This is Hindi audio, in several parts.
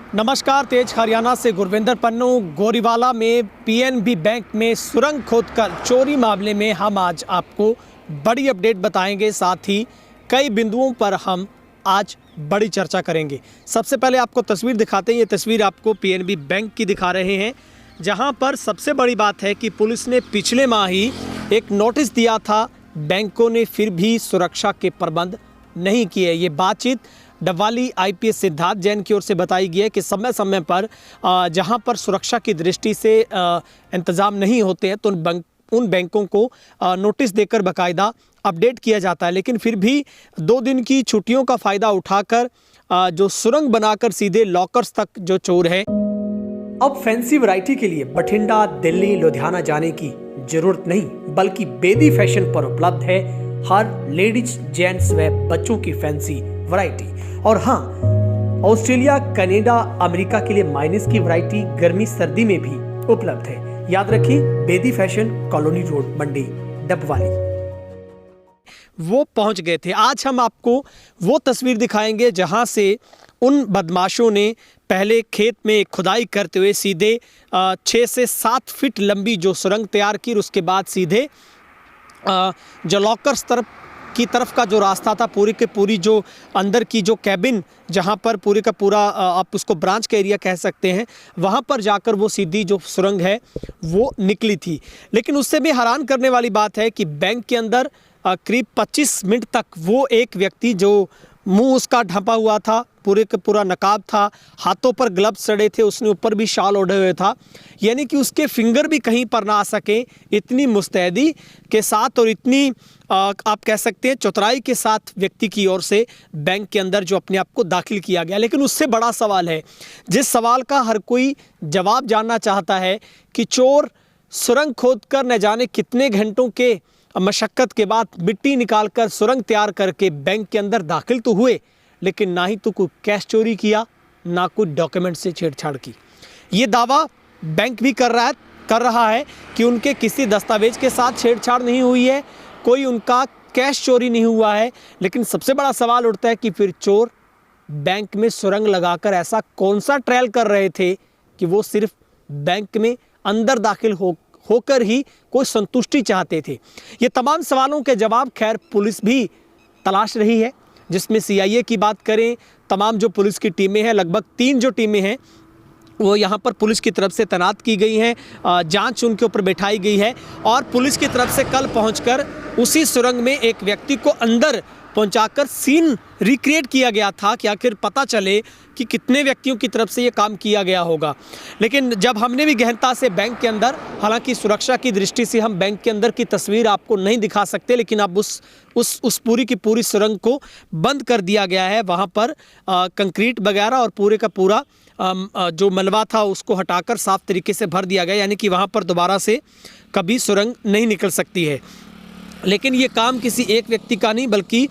नमस्कार, तेज हरियाणा से गुरविंदर पन्नू। गोरीवाला में पीएनबी बैंक में सुरंग खोदकर चोरी मामले में हम आज आपको बड़ी अपडेट बताएंगे। साथ ही कई बिंदुओं पर हम आज बड़ी चर्चा करेंगे। सबसे पहले आपको तस्वीर दिखाते हैं। ये तस्वीर आपको पीएनबी बैंक की दिखा रहे हैं, जहां पर सबसे बड़ी बात है कि पुलिस ने पिछले माह ही एक नोटिस दिया था, बैंकों ने फिर भी सुरक्षा के प्रबंध नहीं किए। ये बातचीत डबवाली आईपीएस सिद्धार्थ जैन की ओर से बताई गई है कि समय समय पर जहां पर सुरक्षा की दृष्टि से इंतज़ाम नहीं होते हैं तो उन बैंकों को नोटिस देकर बाकायदा अपडेट किया जाता है। लेकिन फिर भी 2 दिन की छुट्टियों का फ़ायदा उठाकर जो सुरंग बनाकर सीधे लॉकर्स तक जो चोर है, अब फैंसी वैरायटी के लिए बठिंडा, दिल्ली, लुधियाना जाने की जरूरत नहीं, बल्कि बेदी फैशन पर उपलब्ध है हर लेडीज, जेंट्स व बच्चों की फैंसी वैरायटी। और हाँ, ऑस्ट्रेलिया, कनाडा, अमेरिका के लिए माइनस की वैरायटी गर्मी सर्दी में भी उपलब्ध है। याद रखिए, बेदी फैशन, कॉलोनी रोड, मंडी, डबवाली। वो पहुंच गए थे। आज हम आपको वो तस्वीर दिखाएंगे जहां से उन बदमाशों ने पहले खेत में खुदाई करते हुए सीधे 6 से 7 फीट लंबी जो सुरंग तैयार की, उसके बाद सीधे जो लॉकर्स की तरफ का जो रास्ता था, पूरी के पूरी जो अंदर की जो कैबिन, जहां पर पूरे का पूरा आप उसको ब्रांच का एरिया कह सकते हैं, वहां पर जाकर वो सीधी जो सुरंग है वो निकली थी। लेकिन उससे भी हैरान करने वाली बात है कि बैंक के अंदर करीब 25 मिनट तक वो एक व्यक्ति, जो मुंह उसका ढंपा हुआ था, पूरे का पूरा नकाब था, हाथों पर ग्लव्स चढ़े थे, उसने ऊपर भी शाल ओढ़े हुए था, यानी कि उसके फिंगर भी कहीं पर ना आ सके, इतनी मुस्तैदी के साथ और इतनी आप कह सकते हैं चतुराई के साथ व्यक्ति की ओर से बैंक के अंदर जो अपने आप को दाखिल किया गया। लेकिन उससे बड़ा सवाल है, जिस सवाल का हर कोई जवाब जानना चाहता है, कि चोर सुरंग खोदकर न जाने कितने घंटों के मशक्क़त के बाद मिट्टी निकालकर सुरंग तैयार करके बैंक के अंदर दाखिल तो हुए, लेकिन ना ही तो कोई कैश चोरी किया, ना कोई डॉक्यूमेंट से छेड़छाड़ की। ये दावा बैंक भी कर रहा है कि उनके किसी दस्तावेज के साथ छेड़छाड़ नहीं हुई है, कोई उनका कैश चोरी नहीं हुआ है। लेकिन सबसे बड़ा सवाल उठता है कि फिर चोर बैंक में सुरंग लगाकर ऐसा कौन सा ट्रायल कर रहे थे कि वो सिर्फ बैंक में अंदर दाखिल होकर ही कोई संतुष्टि चाहते थे। ये तमाम सवालों के जवाब खैर पुलिस भी तलाश रही है, जिसमें सीआईए की बात करें, तमाम जो पुलिस की टीमें हैं, लगभग 3 जो टीमें हैं वो यहाँ पर पुलिस की तरफ से तैनात की गई हैं, जांच उनके ऊपर बैठाई गई है। और पुलिस की तरफ से कल पहुंचकर उसी सुरंग में एक व्यक्ति को अंदर पहुंचाकर सीन रिक्रिएट किया गया था कि आखिर पता चले कि कितने व्यक्तियों की तरफ से ये काम किया गया होगा। लेकिन जब हमने भी गहनता से बैंक के अंदर, हालांकि सुरक्षा की दृष्टि से हम बैंक के अंदर की तस्वीर आपको नहीं दिखा सकते, लेकिन अब उस पूरी की पूरी सुरंग को बंद कर दिया गया है। वहाँ पर कंक्रीट वगैरह और पूरे का पूरा जो मलबा था उसको हटाकर साफ तरीके से भर दिया गया, यानी कि वहाँ पर दोबारा से कभी सुरंग नहीं निकल सकती है। लेकिन ये काम किसी एक व्यक्ति का नहीं, बल्कि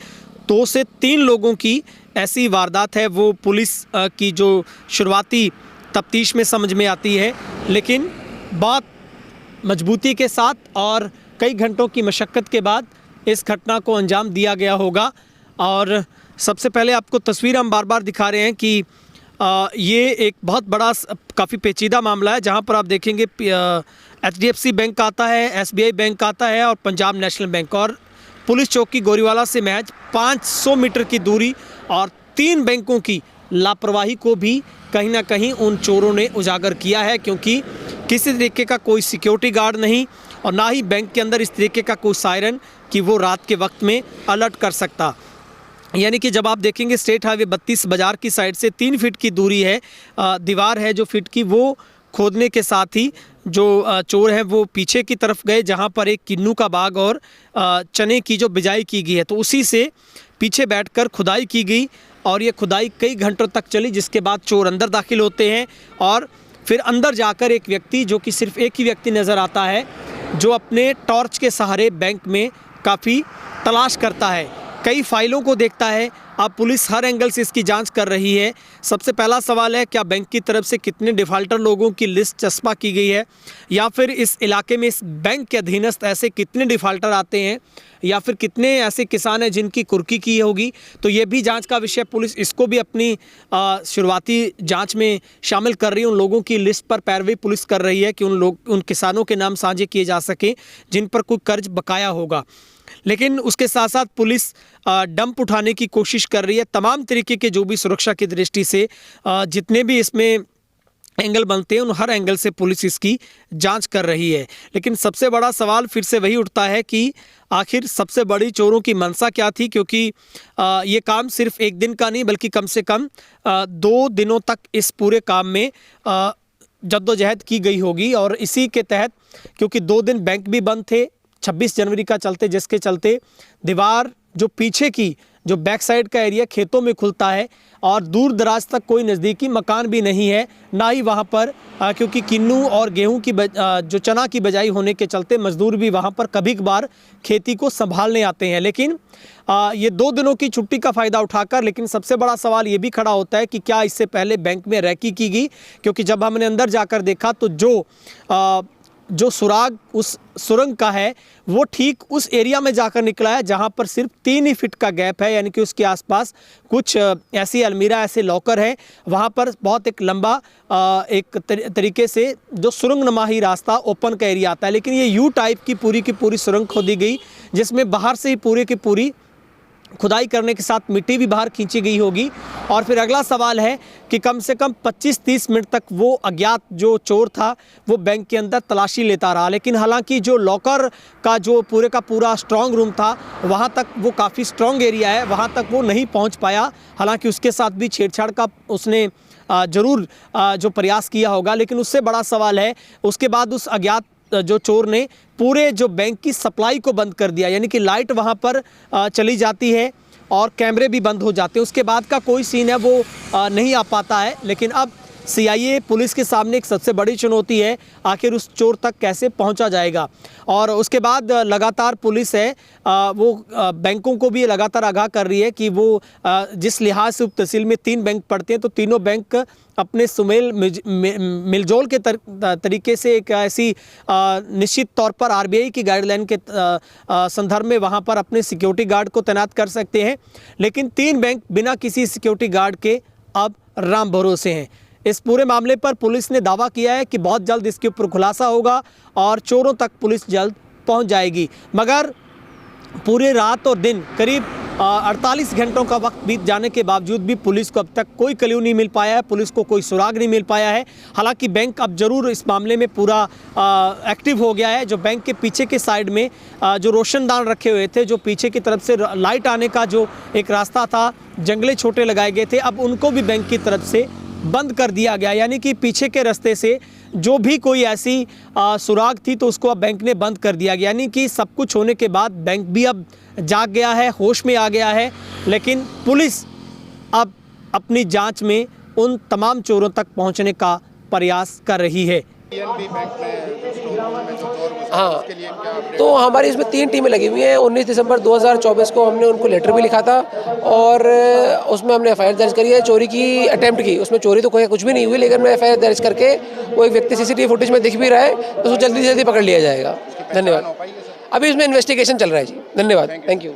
2 से 3 लोगों की ऐसी वारदात है। वो पुलिस की जो शुरुआती तफ्तीश में समझ में आती है, लेकिन बहुत मजबूती के साथ और कई घंटों की मशक्क़त के बाद इस घटना को अंजाम दिया गया होगा। और सबसे पहले आपको तस्वीर हम बार बार दिखा रहे हैं कि ये एक बहुत बड़ा काफ़ी पेचीदा मामला है, जहाँ पर आप देखेंगे HDFC बैंक आता है, SBI बैंक आता है और पंजाब नेशनल बैंक, और पुलिस चौकी गोरीवाला से महज 500 मीटर की दूरी और 3 बैंकों की लापरवाही को भी कहीं ना कहीं उन चोरों ने उजागर किया है, क्योंकि किसी तरीके का कोई सिक्योरिटी गार्ड नहीं और ना ही बैंक के अंदर इस तरीके का कोई सायरन कि वो रात के वक्त में अलर्ट कर सकता। यानी कि जब आप देखेंगे स्टेट हाईवे 32 बाज़ार की साइड से 3 फीट की दूरी है, दीवार है जो फीट की, वो खोदने के साथ ही जो चोर हैं वो पीछे की तरफ गए, जहां पर एक किन्नू का बाग और चने की जो बिजाई की गई है, तो उसी से पीछे बैठकर खुदाई की गई और ये खुदाई कई घंटों तक चली, जिसके बाद चोर अंदर दाखिल होते हैं। और फिर अंदर जाकर एक व्यक्ति, जो कि सिर्फ एक ही व्यक्ति नज़र आता है, जो अपने टॉर्च के सहारे बैंक में काफ़ी तलाश करता है। कई फाइलों को देखता है। अब पुलिस हर एंगल से इसकी जांच कर रही है। सबसे पहला सवाल है, क्या बैंक की तरफ से कितने डिफ़ाल्टर लोगों की लिस्ट चस्पा की गई है, या फिर इस इलाके में इस बैंक के अधीनस्थ ऐसे कितने डिफ़ाल्टर आते हैं, या फिर कितने ऐसे किसान हैं जिनकी कुर्की की होगी। तो ये भी जांच का विषय, पुलिस इसको भी अपनी शुरुआती जांच में शामिल कर रही है। उन लोगों की लिस्ट पर पैरवी पुलिस कर रही है कि उन किसानों के नाम साझे किए जा सकें जिन पर कोई कर्ज बकाया होगा। लेकिन उसके साथ साथ पुलिस डंप उठाने की कोशिश कर रही है। तमाम तरीके के जो भी सुरक्षा की दृष्टि से जितने भी इसमें एंगल बनते हैं, उन हर एंगल से पुलिस इसकी जांच कर रही है। लेकिन सबसे बड़ा सवाल फिर से वही उठता है कि आखिर सबसे बड़ी चोरों की मंशा क्या थी, क्योंकि ये काम सिर्फ एक दिन का नहीं बल्कि कम से कम 2 दिनों तक इस पूरे काम में जद्दोजहद की गई होगी। और इसी के तहत, क्योंकि 2 दिन बैंक भी बंद थे 26 जनवरी का चलते, जिसके चलते दीवार जो पीछे की जो बैक साइड का एरिया खेतों में खुलता है और दूर दराज तक कोई नज़दीकी मकान भी नहीं है, ना ही वहाँ पर क्योंकि किन्नू और गेहूं की जो चना की बजाई होने के चलते मज़दूर भी वहाँ पर कभी कभार खेती को संभालने आते हैं। लेकिन ये 2 दिनों की छुट्टी का फ़ायदा उठाकर, लेकिन सबसे बड़ा सवाल ये भी खड़ा होता है कि क्या इससे पहले बैंक में रैकी की गई, क्योंकि जब हमने अंदर जाकर देखा तो जो सुराग उस सुरंग का है वो ठीक उस एरिया में जाकर निकला है जहां पर सिर्फ 3 ही फीट का गैप है, यानी कि उसके आसपास कुछ ऐसी अलमीरा, ऐसे लॉकर है। वहां पर बहुत एक लंबा एक तरीके से जो सुरंग नमा ही रास्ता ओपन का एरिया आता है। लेकिन ये यू टाइप की पूरी सुरंग खोदी गई, जिसमें बाहर से ही पूरी की पूरी खुदाई करने के साथ मिट्टी भी बाहर खींची गई होगी। और फिर अगला सवाल है कि कम से कम 25-30 मिनट तक वो अज्ञात जो चोर था वो बैंक के अंदर तलाशी लेता रहा। लेकिन हालांकि जो लॉकर का जो पूरे का पूरा स्ट्रॉन्ग रूम था, वहाँ तक वो काफ़ी स्ट्रॉन्ग एरिया है, वहाँ तक वो नहीं पहुँच पाया। हालांकि उसके साथ भी छेड़छाड़ का उसने ज़रूर जो प्रयास किया होगा। लेकिन उससे बड़ा सवाल है, उसके बाद उस अज्ञात जो चोर ने पूरे जो बैंक की सप्लाई को बंद कर दिया, यानी कि लाइट वहाँ पर चली जाती है और कैमरे भी बंद हो जाते हैं। उसके बाद का कोई सीन है वो नहीं आ पाता है। लेकिन अब CIA पुलिस के सामने एक सबसे बड़ी चुनौती है, आखिर उस चोर तक कैसे पहुंचा जाएगा। और उसके बाद लगातार पुलिस है वो बैंकों को भी लगातार आगाह कर रही है कि वो जिस लिहाज से उप तहसील में 3 बैंक पड़ते हैं, तो तीनों बैंक अपने सुमेल मिलजोल के तरीके से एक ऐसी निश्चित तौर पर RBI की गाइडलाइन के संदर्भ में वहाँ पर अपने सिक्योरिटी गार्ड को तैनात कर सकते हैं। लेकिन 3 बैंक बिना किसी सिक्योरिटी गार्ड के अब राम भरोसे हैं। इस पूरे मामले पर पुलिस ने दावा किया है कि बहुत जल्द इसके ऊपर खुलासा होगा और चोरों तक पुलिस जल्द पहुंच जाएगी। मगर पूरे रात और दिन करीब 48 घंटों का वक्त बीत जाने के बावजूद भी पुलिस को अब तक कोई क्ल्यू नहीं मिल पाया है, पुलिस को कोई सुराग नहीं मिल पाया है। हालांकि बैंक अब जरूर इस मामले में पूरा एक्टिव हो गया है। जो बैंक के पीछे के साइड में जो रोशनदान रखे हुए थे, जो पीछे की तरफ से लाइट आने का जो एक रास्ता था, जंगले छोटे लगाए गए थे, अब उनको भी बैंक की तरफ से बंद कर दिया गया। यानी कि पीछे के रास्ते से जो भी कोई ऐसी सुराग थी तो उसको अब बैंक ने बंद कर दिया गया। यानी कि सब कुछ होने के बाद बैंक भी अब जाग गया है, होश में आ गया है। लेकिन पुलिस अब अपनी जांच में उन तमाम चोरों तक पहुंचने का प्रयास कर रही है। हाँ, तो हमारी इसमें 3 टीमें लगी हुई हैं। 19 दिसंबर 2024 को हमने उनको लेटर भी लिखा था और उसमें हमने FIR दर्ज करी है। चोरी की अटेम्प्ट की, उसमें चोरी तो कुछ भी नहीं हुई, लेकिन मैं FIR दर्ज करके वो एक व्यक्ति CCTV फुटेज में दिख भी रहा है, तो उसको जल्दी से जल्दी पकड़ लिया जाएगा। धन्यवाद। अभी इसमें इन्वेस्टिगेशन चल रहा है जी। धन्यवाद, थैंक यू।